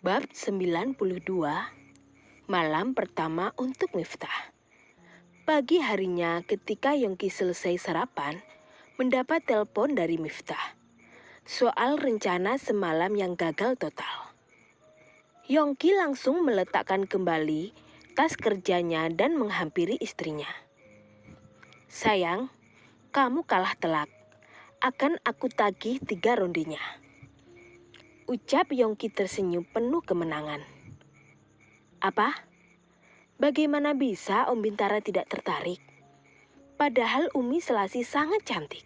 Bab 92, malam pertama untuk Miftah. Pagi harinya ketika Yongki selesai sarapan, mendapat telepon dari Miftah. Soal rencana semalam yang gagal total. Yongki langsung meletakkan kembali tas kerjanya dan menghampiri istrinya. Sayang, kamu kalah telak. Akan aku tagih 3 rondenya. Ucap Yongki tersenyum penuh kemenangan. Apa? Bagaimana bisa Om Bintara tidak tertarik? Padahal Umi Selasi sangat cantik.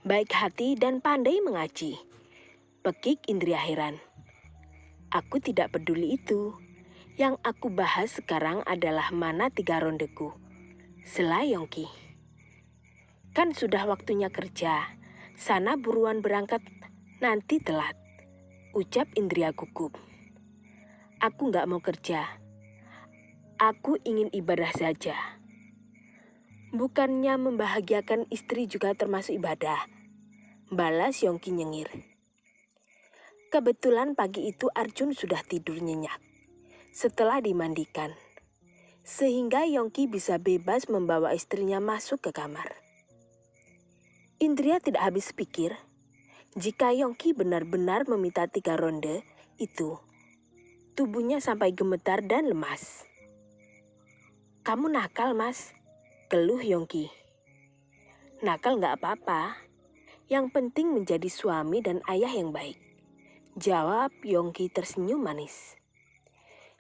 Baik hati dan pandai mengaji. Pekik Indria heran. Aku tidak peduli itu. Yang aku bahas sekarang adalah mana 3 rondeku. Sela Yongki. Kan sudah waktunya kerja. Sana buruan berangkat, nanti telat. Ucap Indria gugup. Aku nggak mau kerja. Aku ingin ibadah saja. Bukannya membahagiakan istri juga termasuk ibadah. Balas Yongki nyengir. Kebetulan pagi itu Arjun sudah tidur nyenyak setelah dimandikan. Sehingga Yongki bisa bebas membawa istrinya masuk ke kamar. Indria tidak habis pikir. Jika Yongki benar-benar meminta 3 ronde itu, tubuhnya sampai gemetar dan lemas. Kamu nakal, Mas, keluh Yongki. Nakal nggak apa-apa, yang penting menjadi suami dan ayah yang baik. Jawab Yongki tersenyum manis.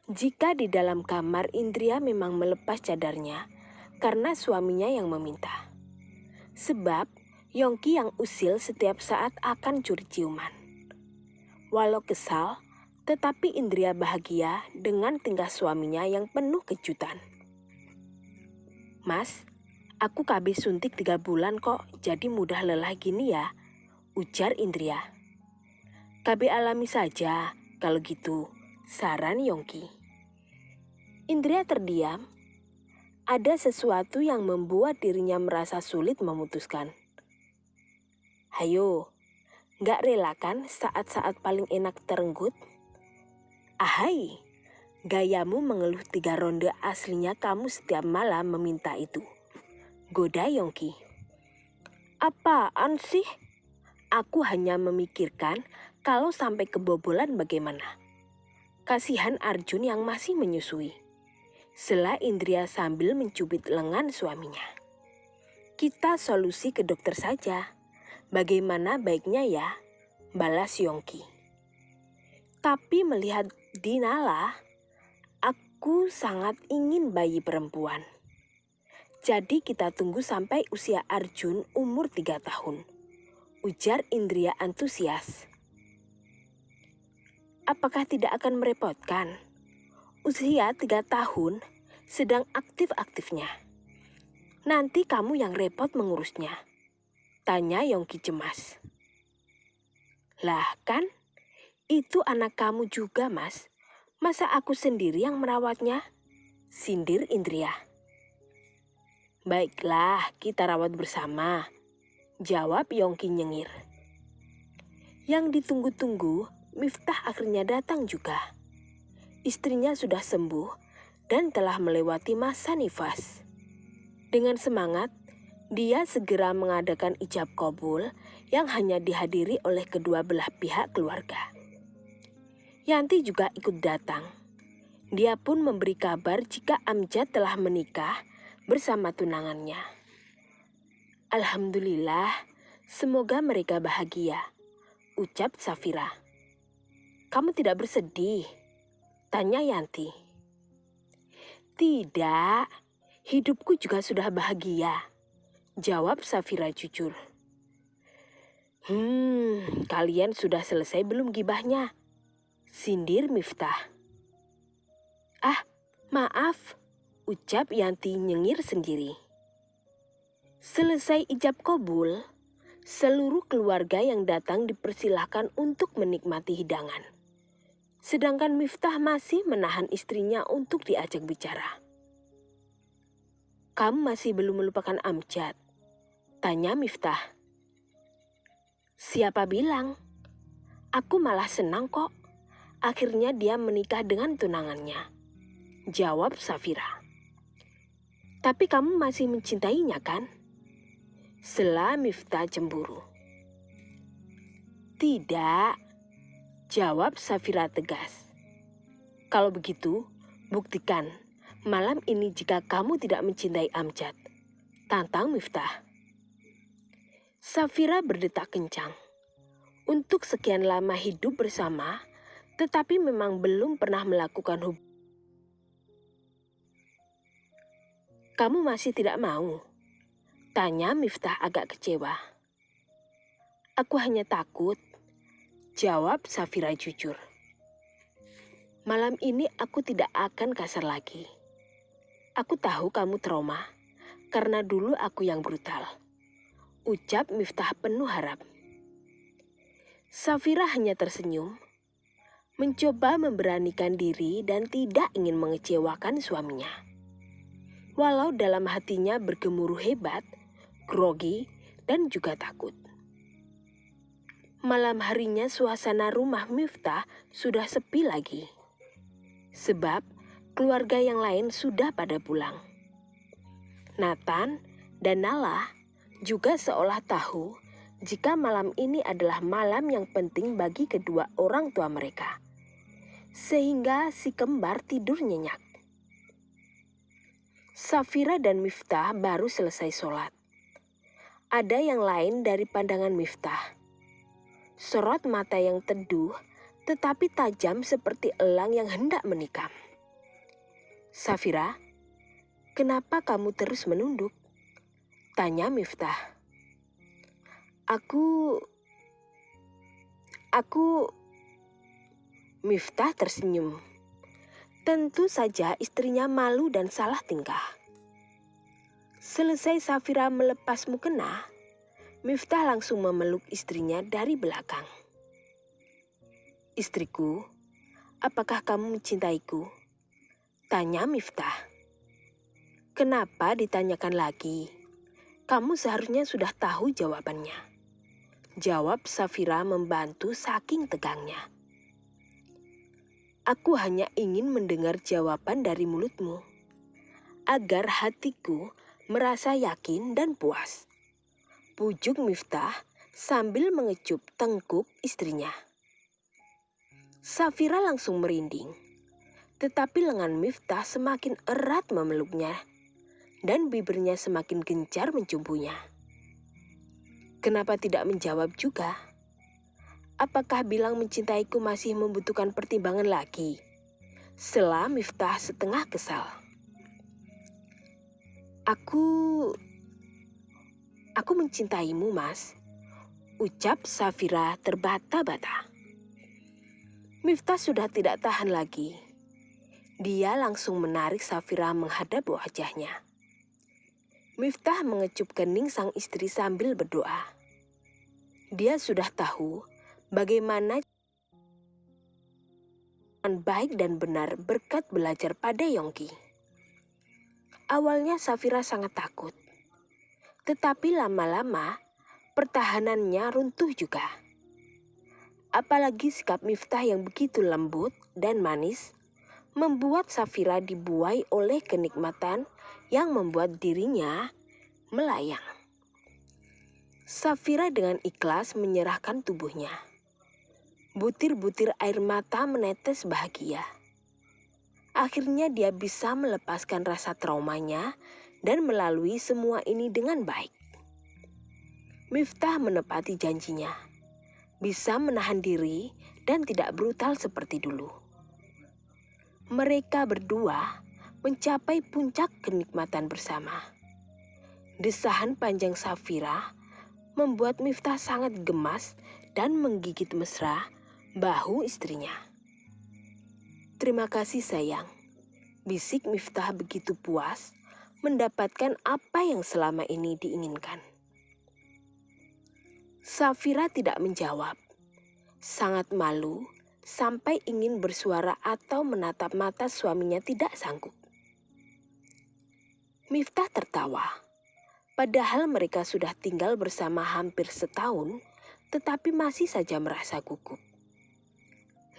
Jika di dalam kamar Indria memang melepas cadarnya karena suaminya yang meminta. Sebab Yongki yang usil setiap saat akan curi ciuman. Walau kesal, tetapi Indria bahagia dengan tingkah suaminya yang penuh kejutan. Mas, aku KB suntik 3 bulan kok, jadi mudah lelah gini ya, ujar Indria. KB alami saja, kalau gitu, saran Yongki. Indria terdiam. Ada sesuatu yang membuat dirinya merasa sulit memutuskan. Hayo, gak rela kan saat-saat paling enak terenggut? Ahai, gayamu mengeluh 3 ronde aslinya kamu setiap malam meminta itu. Goda Yongki. Apaan sih? Aku hanya memikirkan kalau sampai kebobolan bagaimana. Kasihan Arjun yang masih menyusui. Sela Indria sambil mencubit lengan suaminya. Kita solusi ke dokter saja. Bagaimana baiknya ya? Balas Yongki. Tapi melihat Dinala, aku sangat ingin bayi perempuan. Jadi kita tunggu sampai usia Arjun umur 3 tahun. Ujar Indria antusias. Apakah tidak akan merepotkan? Usia 3 tahun sedang aktif-aktifnya. Nanti kamu yang repot mengurusnya. Tanya Yongki cemas. Lah kan, itu anak kamu juga Mas. Masa aku sendiri yang merawatnya? Sindir Indria. Baiklah, kita rawat bersama. Jawab Yongki nyengir. Yang ditunggu-tunggu, Miftah akhirnya datang juga. Istrinya sudah sembuh dan telah melewati masa nifas. Dengan semangat, dia segera mengadakan ijab qabul yang hanya dihadiri oleh kedua belah pihak keluarga. Yanti juga ikut datang. Dia pun memberi kabar jika Amjad telah menikah bersama tunangannya. Alhamdulillah, semoga mereka bahagia, ucap Safira. Kamu tidak bersedih? Tanya Yanti. Tidak, hidupku juga sudah bahagia. Jawab Safira jujur. Kalian sudah selesai belum gibahnya? Sindir Miftah. Ah, maaf, ucap Yanti nyengir sendiri. Selesai ijab qabul, seluruh keluarga yang datang dipersilahkan untuk menikmati hidangan. Sedangkan Miftah masih menahan istrinya untuk diajak bicara. Kamu masih belum melupakan Amjad? Tanya Miftah. Siapa bilang? Aku malah senang kok. Akhirnya dia menikah dengan tunangannya, jawab Safira. Tapi kamu masih mencintainya kan? Sela Miftah cemburu. Tidak, jawab Safira tegas. Kalau begitu, buktikan malam ini jika kamu tidak mencintai Amjad, tantang Miftah. Safira berdetak kencang. Untuk sekian lama hidup bersama, tetapi memang belum pernah melakukan hubungan. Kamu masih tidak mau? Tanya Miftah agak kecewa. Aku hanya takut, jawab Safira jujur. Malam ini aku tidak akan kasar lagi. Aku tahu kamu trauma, karena dulu aku yang brutal. Ucap Miftah penuh harap. Safira hanya tersenyum, mencoba memberanikan diri dan tidak ingin mengecewakan suaminya. Walau dalam hatinya bergemuruh hebat, grogi, dan juga takut. Malam harinya suasana rumah Miftah sudah sepi lagi. Sebab keluarga yang lain sudah pada pulang. Nathan dan Nala juga seolah tahu jika malam ini adalah malam yang penting bagi kedua orang tua mereka. Sehingga si kembar tidur nyenyak. Safira dan Miftah baru selesai sholat. Ada yang lain dari pandangan Miftah. Sorot mata yang teduh tetapi tajam seperti elang yang hendak menikam. Safira, kenapa kamu terus menunduk? Tanya Miftah. Aku... Miftah tersenyum. Tentu saja istrinya malu dan salah tingkah. Selesai Safira melepas mukena, Miftah langsung memeluk istrinya dari belakang. Istriku, apakah kamu mencintaiku? Tanya Miftah. Kenapa ditanyakan lagi? Kamu seharusnya sudah tahu jawabannya. Jawab Safira membantu saking tegangnya. Aku hanya ingin mendengar jawaban dari mulutmu, agar hatiku merasa yakin dan puas. Pujuk Miftah sambil mengecup tengkuk istrinya. Safira langsung merinding, tetapi lengan Miftah semakin erat memeluknya, dan bibirnya semakin gencar mencumbunya. Kenapa tidak menjawab juga? Apakah bilang mencintaiku masih membutuhkan pertimbangan lagi? Sela Miftah setengah kesal. Aku mencintaimu, Mas, ucap Safira terbata-bata. Miftah sudah tidak tahan lagi. Dia langsung menarik Safira menghadap wajahnya. Miftah mengecup kening sang istri sambil berdoa. Dia sudah tahu bagaimana baik dan benar berkat belajar pada Yongki. Awalnya Safira sangat takut. Tetapi lama-lama pertahanannya runtuh juga. Apalagi sikap Miftah yang begitu lembut dan manis membuat Safira dibuai oleh kenikmatan yang membuat dirinya melayang. Safira dengan ikhlas menyerahkan tubuhnya. Butir-butir air mata menetes bahagia. Akhirnya dia bisa melepaskan rasa traumanya dan melalui semua ini dengan baik. Miftah menepati janjinya, bisa menahan diri dan tidak brutal seperti dulu. Mereka berdua mencapai puncak kenikmatan bersama. Desahan panjang Safira membuat Miftah sangat gemas dan menggigit mesra bahu istrinya. Terima kasih sayang, bisik Miftah begitu puas mendapatkan apa yang selama ini diinginkan. Safira tidak menjawab, sangat malu sampai ingin bersuara atau menatap mata suaminya tidak sanggup. Miftah tertawa, padahal mereka sudah tinggal bersama hampir setahun, tetapi masih saja merasa gugup.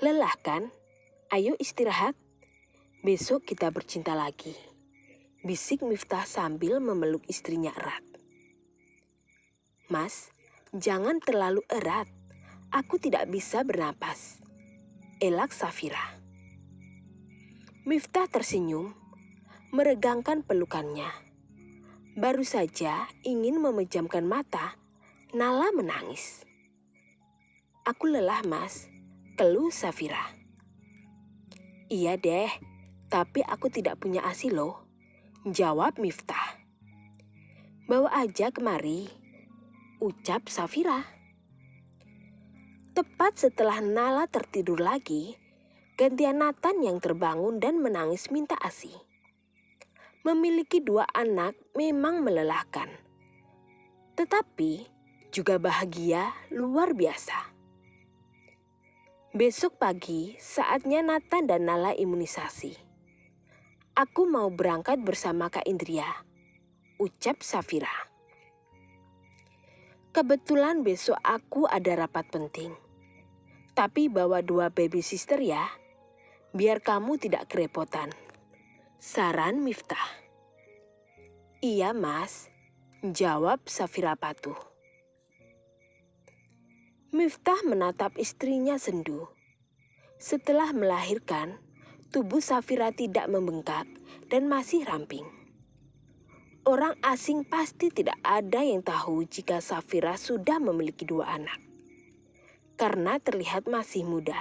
Lelah kan? Ayo istirahat. Besok kita bercinta lagi. Bisik Miftah sambil memeluk istrinya erat. Mas, jangan terlalu erat. Aku tidak bisa bernapas. Elak Safira. Miftah tersenyum, meregangkan pelukannya. Baru saja ingin memejamkan mata, Nala menangis. Aku lelah, Mas, keluh Safira. Iya deh, tapi aku tidak punya ASI loh, jawab Miftah. Bawa aja kemari, ucap Safira. Tepat setelah Nala tertidur lagi, gantian Nathan yang terbangun dan menangis minta ASI. Memiliki 2 anak memang melelahkan, tetapi juga bahagia luar biasa. Besok pagi saatnya Nathan dan Nala imunisasi. Aku mau berangkat bersama Kak Indria, ucap Safira. Kebetulan besok aku ada rapat penting. Tapi bawa 2 baby sister ya, biar kamu tidak kerepotan. Saran Miftah. Iya Mas, jawab Safira patuh. Miftah menatap istrinya sendu. Setelah melahirkan, tubuh Safira tidak membengkak dan masih ramping. Orang asing pasti tidak ada yang tahu jika Safira sudah memiliki 2 anak. Karena terlihat masih muda.